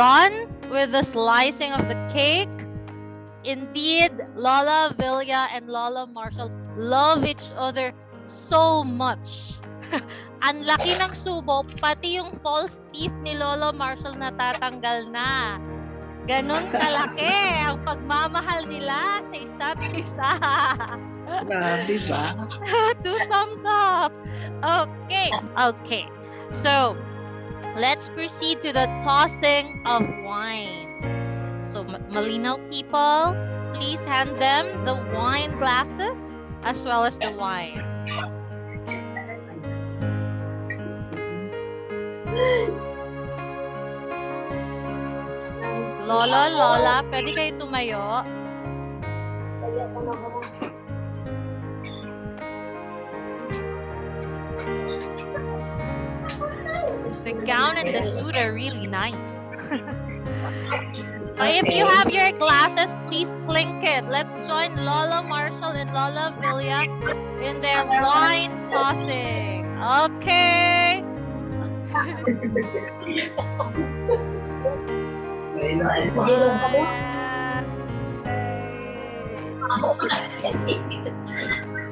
done with the slicing of the cake. Indeed, Lola Villa and Lola Marcial love each other so much. Ang laki ng subo, pati yung false teeth ni Lola Marcial natatanggal na. Ganon kalaki ang pagmamahal nila sa isa't isa. Grabe ba? 2 thumbs up. Okay. So, let's proceed to the tossing of wine. So, Malinaw people, please hand them the wine glasses as well as the wine. Lola, pwede kayo tumayo? The gown and the suit are really nice. If you have your glasses, please clink it. Let's join Lola Marcial and Lola Villa in their wine tossing. Okay.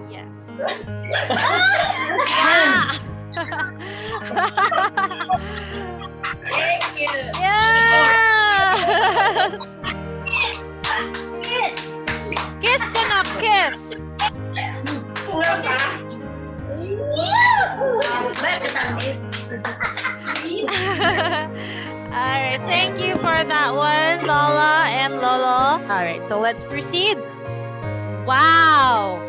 Yes. Thank you. Yeah. Kiss ka na, kiss. Alright, thank you for that one, Lola and Lolo. Alright, so let's proceed. Wow!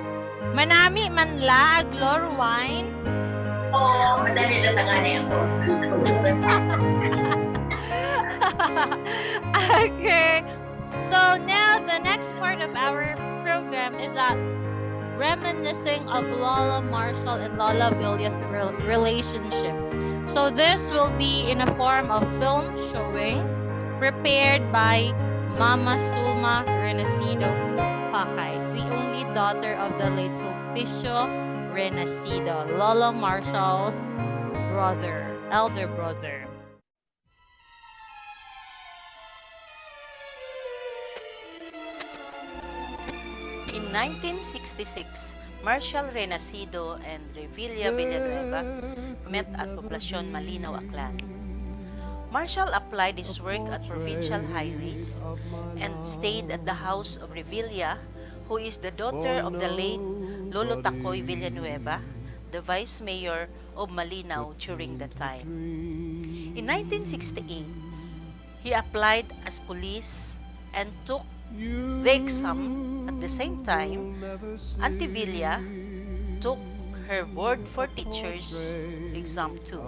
Manami manla aglor wine. Oo, madali lang tagani ako. Okay, so now the next part of our program is that reminiscing of Lola Marcial and Lola Villa's relationship. So this will be in a form of film showing prepared by Mama Sulma Renecido Pakay, the only daughter of the late Sulpicio Renecido, Lola Marcial's elder brother. In 1966, Marcial Renecido and Revilla Villanueva met at Poblacion Malinaw, Aklan. Marcial applied his work at Provincial Highways and stayed at the house of Revilla, who is the daughter of the late Lolo Tacoy Villanueva, the vice mayor of Malinaw during that time. In 1968, he applied as police and took the exam. At the same time, Auntie Villa took her board for teachers exam too,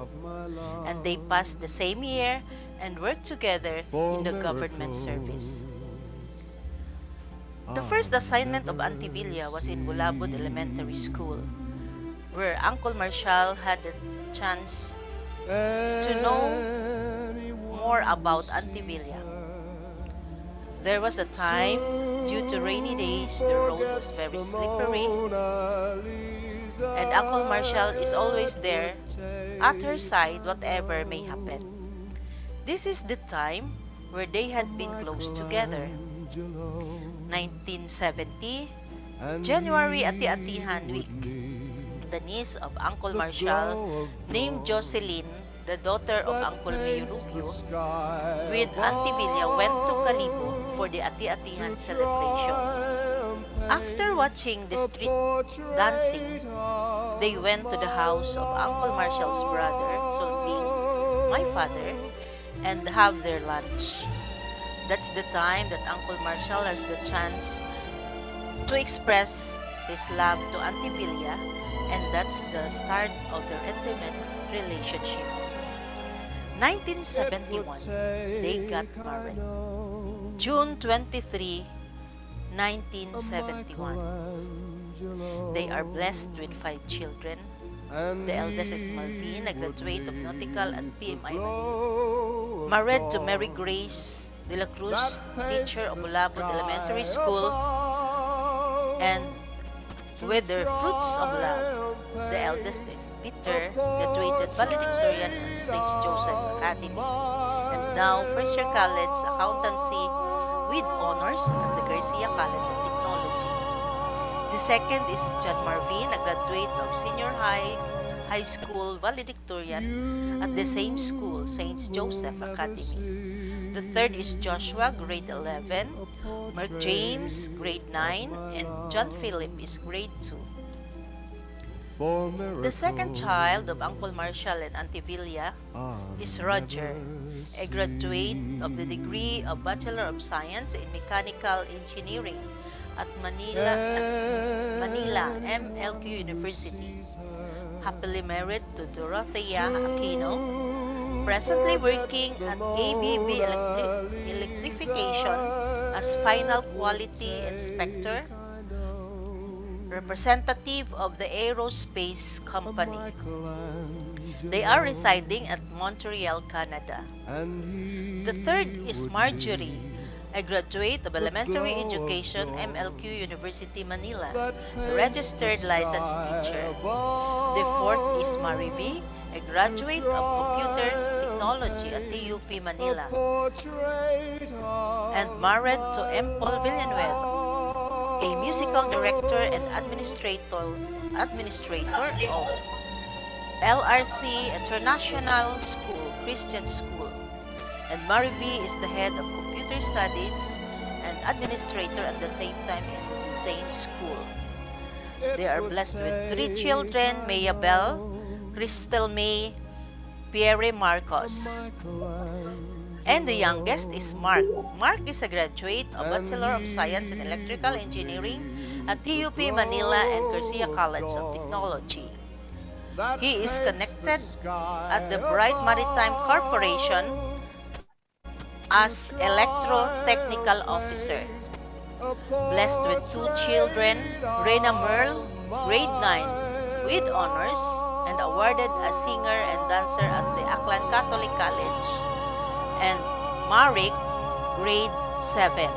and they passed the same year and worked together in the government service. The first assignment of Auntie Villa was in Bulabod Elementary School, where Uncle Marcial had the chance to know more about Auntie Villa. There was a time, due to rainy days, the road was very slippery, and Uncle Marcial is always there at her side whatever may happen. This is the time where they had been close together. 1970, January Ati-Atihan Week. The niece of Uncle Marcial, named Jocelyn, the daughter of Uncle Mayulubyo, with Auntie Villa went to Calibo for the Ati-Atihan celebration. After watching the street dancing, they went to the house of Uncle Marcial's brother, Solving, my father, and have their lunch. That's the time that Uncle Marcial has the chance to express his love to Auntie Villa, and that's the start of their intimate relationship. 1971, they got married. June 23, 1971. They are blessed with 5 children. The eldest is Malvin, a graduate of Nautical at PMI. Married to Mary Grace de la Cruz, teacher of Bulabod Elementary School, and with their fruits of love, The eldest is Peter, graduated valedictorian at St. Joseph Academy, and now first-year college accountancy with honors at the Garcia College of Technology. The second is John Marvin, a graduate of senior high school valedictorian at the same school, St. Joseph Academy. The third is Joshua, grade 11, Mark James, grade 9, and John Philip is grade 2. The second child of Uncle Marcial and Auntie Villa is Roger, a graduate of the degree of Bachelor of Science in Mechanical Engineering at Manila MLQ University. Happily married to Dorothea Aquino, presently working at ABB Electrification as Final Quality Inspector, representative of the aerospace company. They are residing at Montreal, Canada. The third is Marjorie, a graduate of elementary education, MLQ University, Manila, a registered licensed teacher. The fourth is Marivi, a graduate of computer technology at TUP Manila, and married to M. Paul Villanueva, a musical director and administrator of LRC International School, Christian School. And Marivi is the head of computer studies and administrator at the same time in the same school. They are blessed with 3 children, Maya Bell, Crystal May, Pierre Marcos. And the youngest is Mark. Mark is a graduate of Bachelor of Science in Electrical Engineering at TUP Manila and Garcia College of Technology. He is connected at the Bright Maritime Corporation as Electro-Technical Officer. Blessed with 2 children, Rena Merle, grade 9, with honors, and awarded as singer and dancer at the Aklan Catholic College, and Marik, grade 7.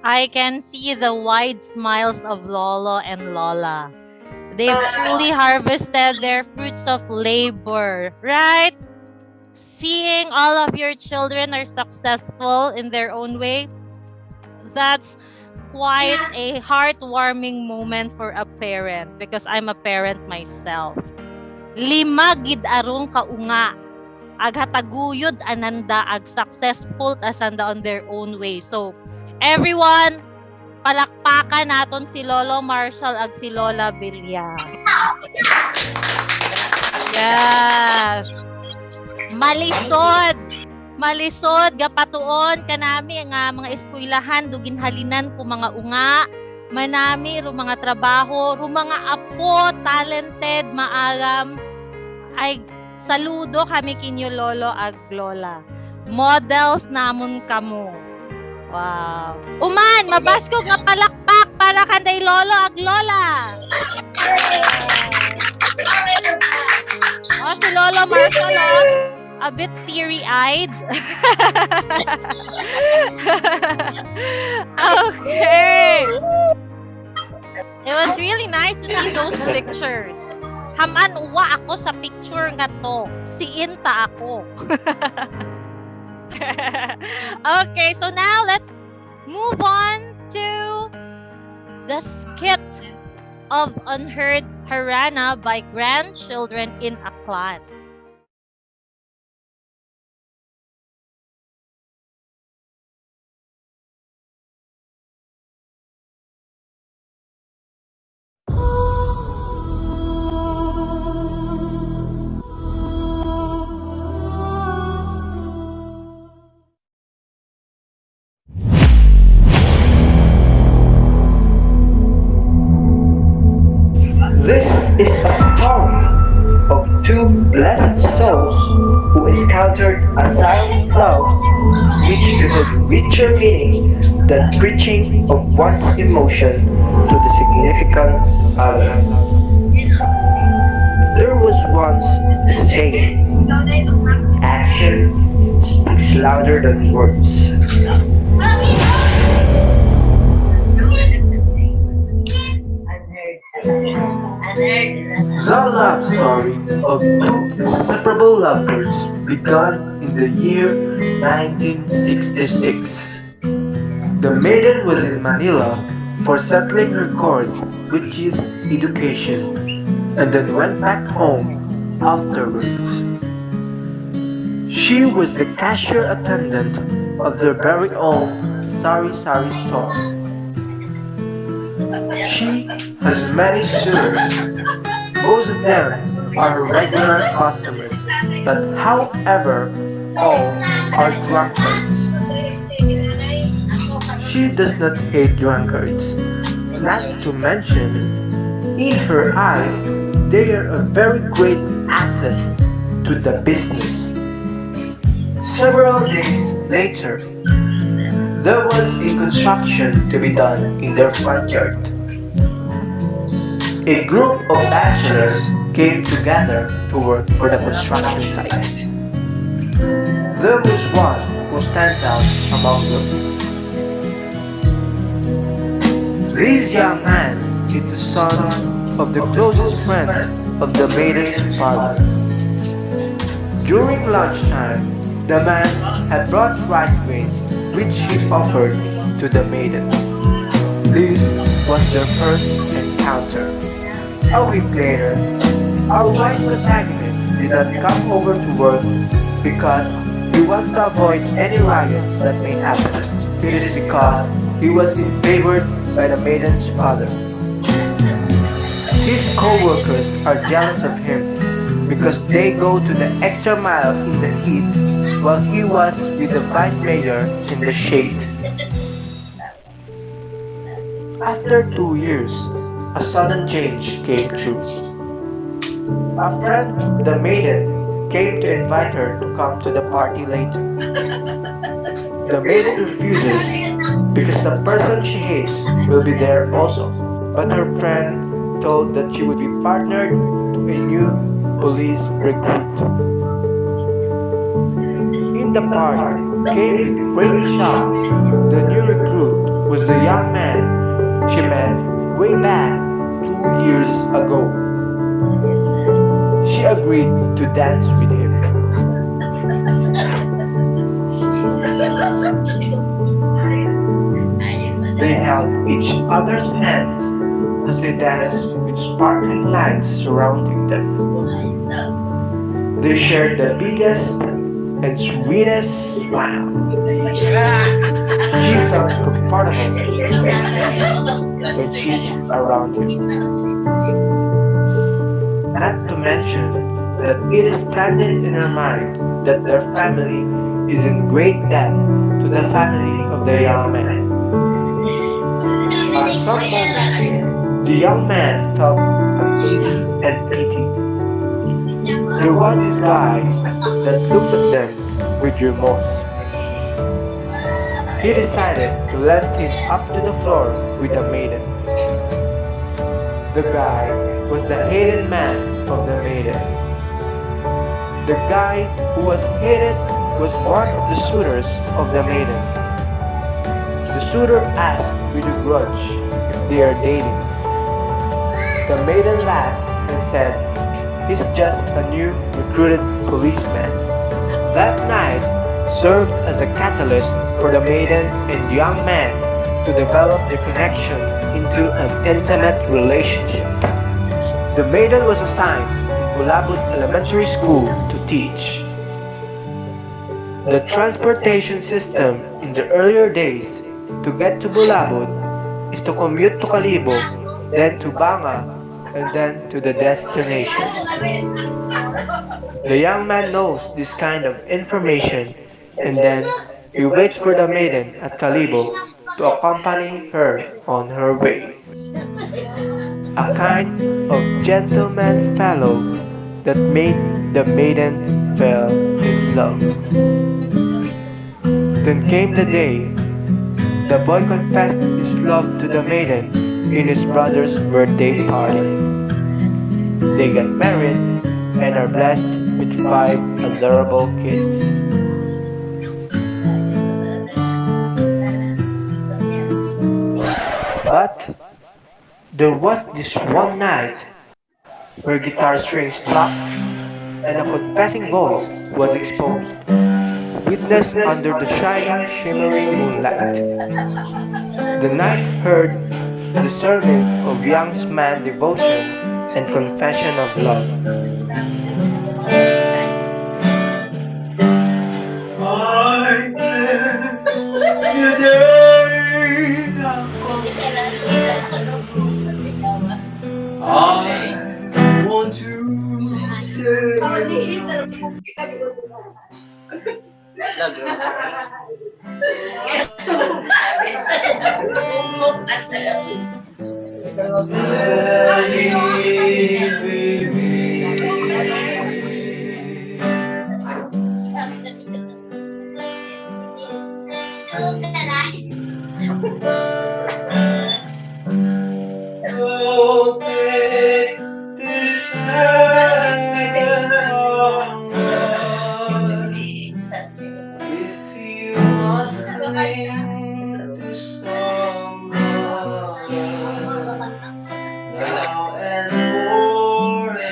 I can see the wide smiles of Lolo and Lola. They've truly harvested their fruits of labor, right? Seeing all of your children are successful in their own way, that's quite a heartwarming moment for a parent, because I'm a parent myself. 5 gid arong kaunga aghataguyod ananda ag successful asanda on their own way. So everyone, palakpakan naton si Lolo Marcial ag si Lola Villa. Yes. Malisod gapatuon kanami nga mga eskwelahan dugin halinan ko mga unga, manami ro mga trabaho, ro mga apo talented maagam, ay saludo kami kinyo Lolo ag Lola. Models namon kamo. Wow. Uman, mabasko nga palakpak para kanday Lolo ag Lola. Oh, si Lolo Marcial, a bit teary-eyed. Okay. It was really nice to see those pictures. Haman uwa ako sa picture nga to. Siinta ako. Okay, so now let's move on to the skit of Unheard Harana by Grandchildren in a Clan. This is a story of 2 blessed souls who encountered a silent love which is a richer meaning than preaching of one's emotion to the significant other. There was once a saying, action speaks louder than words. The love story of two inseparable lovebirds began in the year 1966. The maiden was in Manila for settling her course, which is education, and then went back home afterwards. She was the cashier attendant of their very own sari sari store. She has many suitors. Most of them are her regular customers, but however, all are drunkards. She does not hate drunkards. Not to mention, in her eyes, they are a very great asset to the business. Several days later, there was a construction to be done in their front yard. A group of bachelors came together to work for the construction site. There was one who stands out among them. This young man is the son of the closest friend of the maiden's father. During lunchtime, the man had brought rice grains which he offered to the maiden. This was their first encounter. A week later, our wise protagonist did not come over to work because he wants to avoid any riots that may happen. It is because he was favored by the maiden's father. His co-workers are jealous of him because they go to the extra mile in the heat while he was with the vice mayor in the shade. After 2 years, a sudden change came through. A friend of the maiden came to invite her to come to the party later. The maiden refuses because the person she hates will be there also, but her friend told that she would be partnered to a new police recruit. In the party came with great shock. The new recruit was the young man she met way back 2 years ago. She agreed to dance with him. They held each other's hands as they danced with sparkling lights surrounding them. They shared the biggest and sweetest smile. She felt comfortable when she's around him. Not to mention that it is planted in her mind that their family is in great debt to the family of the young man. At some moment, the young man felt uneasy and pity. There was this guy that looked at them with remorse. He decided to let him up to the floor with the maiden. The guy was the hated man of the maiden. The guy who was hated was one of the suitors of the maiden. The suitor asked with a grudge if they are dating. The maiden laughed and said, "He's just a new recruited policeman." That night served as a catalyst for the maiden and young man to develop their connection into an intimate relationship. The maiden was assigned to Bulabut Elementary School to teach. The transportation system in the earlier days to get to Bulabut is to commute to Kalibo, then to Banga, and then to the destination. The young man knows this kind of information, and then he waits for the maiden at Kalibo to accompany her on her way. A kind of gentleman fellow that made the maiden fell in love. Then came the day. The boy confessed his love to the maiden in his brother's birthday party. They got married and are blessed with 5 adorable kids. But there was this one night her guitar strings plucked, and a confessing voice was exposed, witnessed under the shining, shimmering moonlight. The night heard the sermon of young man's devotion and confession of love. I bless the day of I want to take this hand of mine. If you must cling to someone now and forever,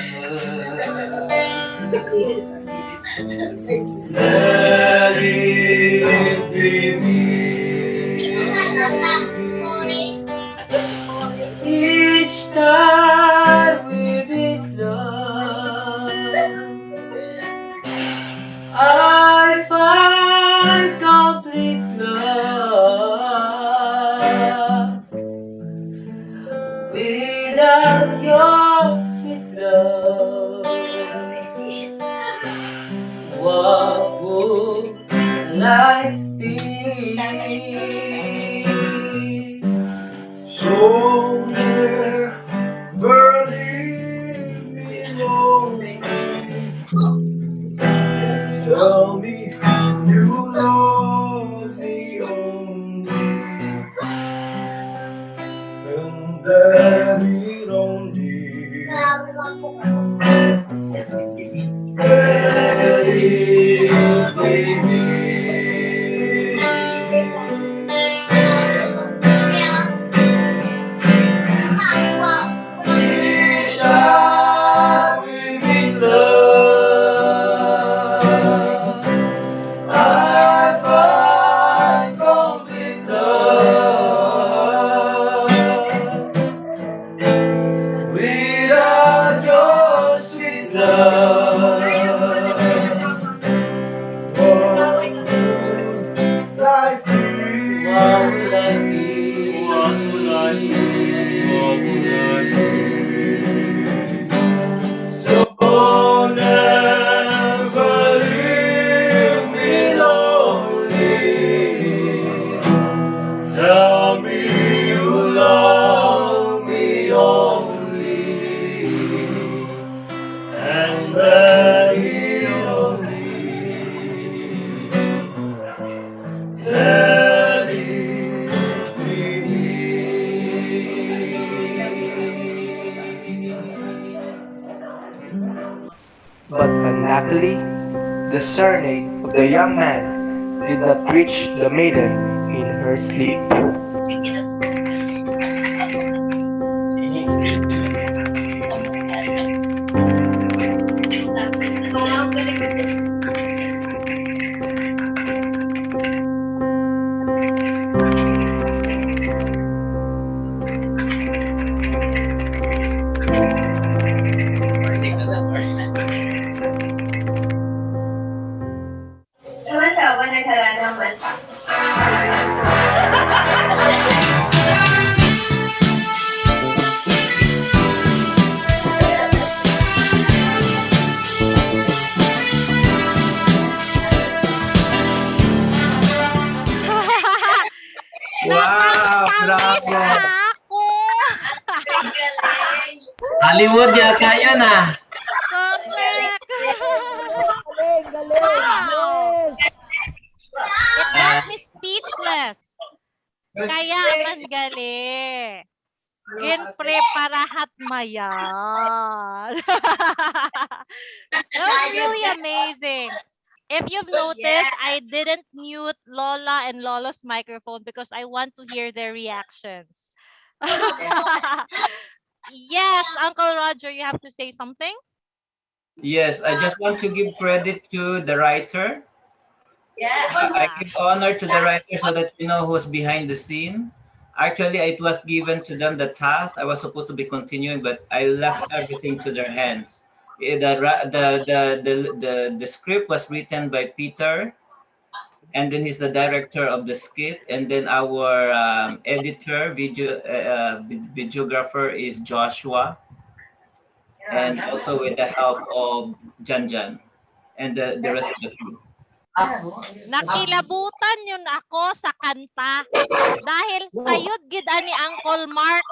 let it be me. Each time we meet love, I find complete love. Without your sweet love, what would life be? So never leave me lonely. Tell me you love me only, and that it only. That it shall we meet love. I find complete love. Without your sweet love, what would life be? What would life be? What would life be? What would life be? So never leave me lonely. Tell me you love me only, and that it only. Let it be me. But unluckily, the serenade of the young man did not reach the maiden in her sleep. Tumatawa nagkaranaman pa. Wow, Nakastamit bravo. na ako. Hollywood yata yan ah. Correct. Galing, galing. Wow. Yes. It got me speechless. Kaya man gali. Ginpreparahat mayan. That was really amazing. If you've noticed, I didn't mute Lola and Lolo's microphone because I want to hear their reactions. Yes, Uncle Roger, you have to say something. Yes, I just want to give credit to the writer. Yeah. I Yeah. give honor to the writer so that you know who's behind the scene. Actually, it was given to them the task. I was supposed to be continuing, but I left everything to their hands. The script was written by Peter, and then he's the director of the skit, and then our editor, videographer is Joshua, and also with the help of Janjan and the rest of the crew. Nakilabutan yun ako sa kanta. Dahil sayod gid ani Uncle Mark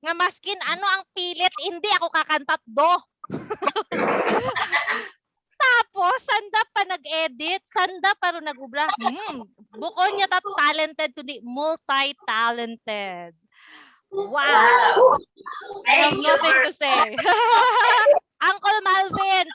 nga maskin ano ang pilit hindi ako kakantat do. Tapos sanda pa nag-edit, sanda pa ro nagubra. Bukod niya ta talented kundi multi-talented. Wow. I have Thank you nothing for to say. Uncle Malvin,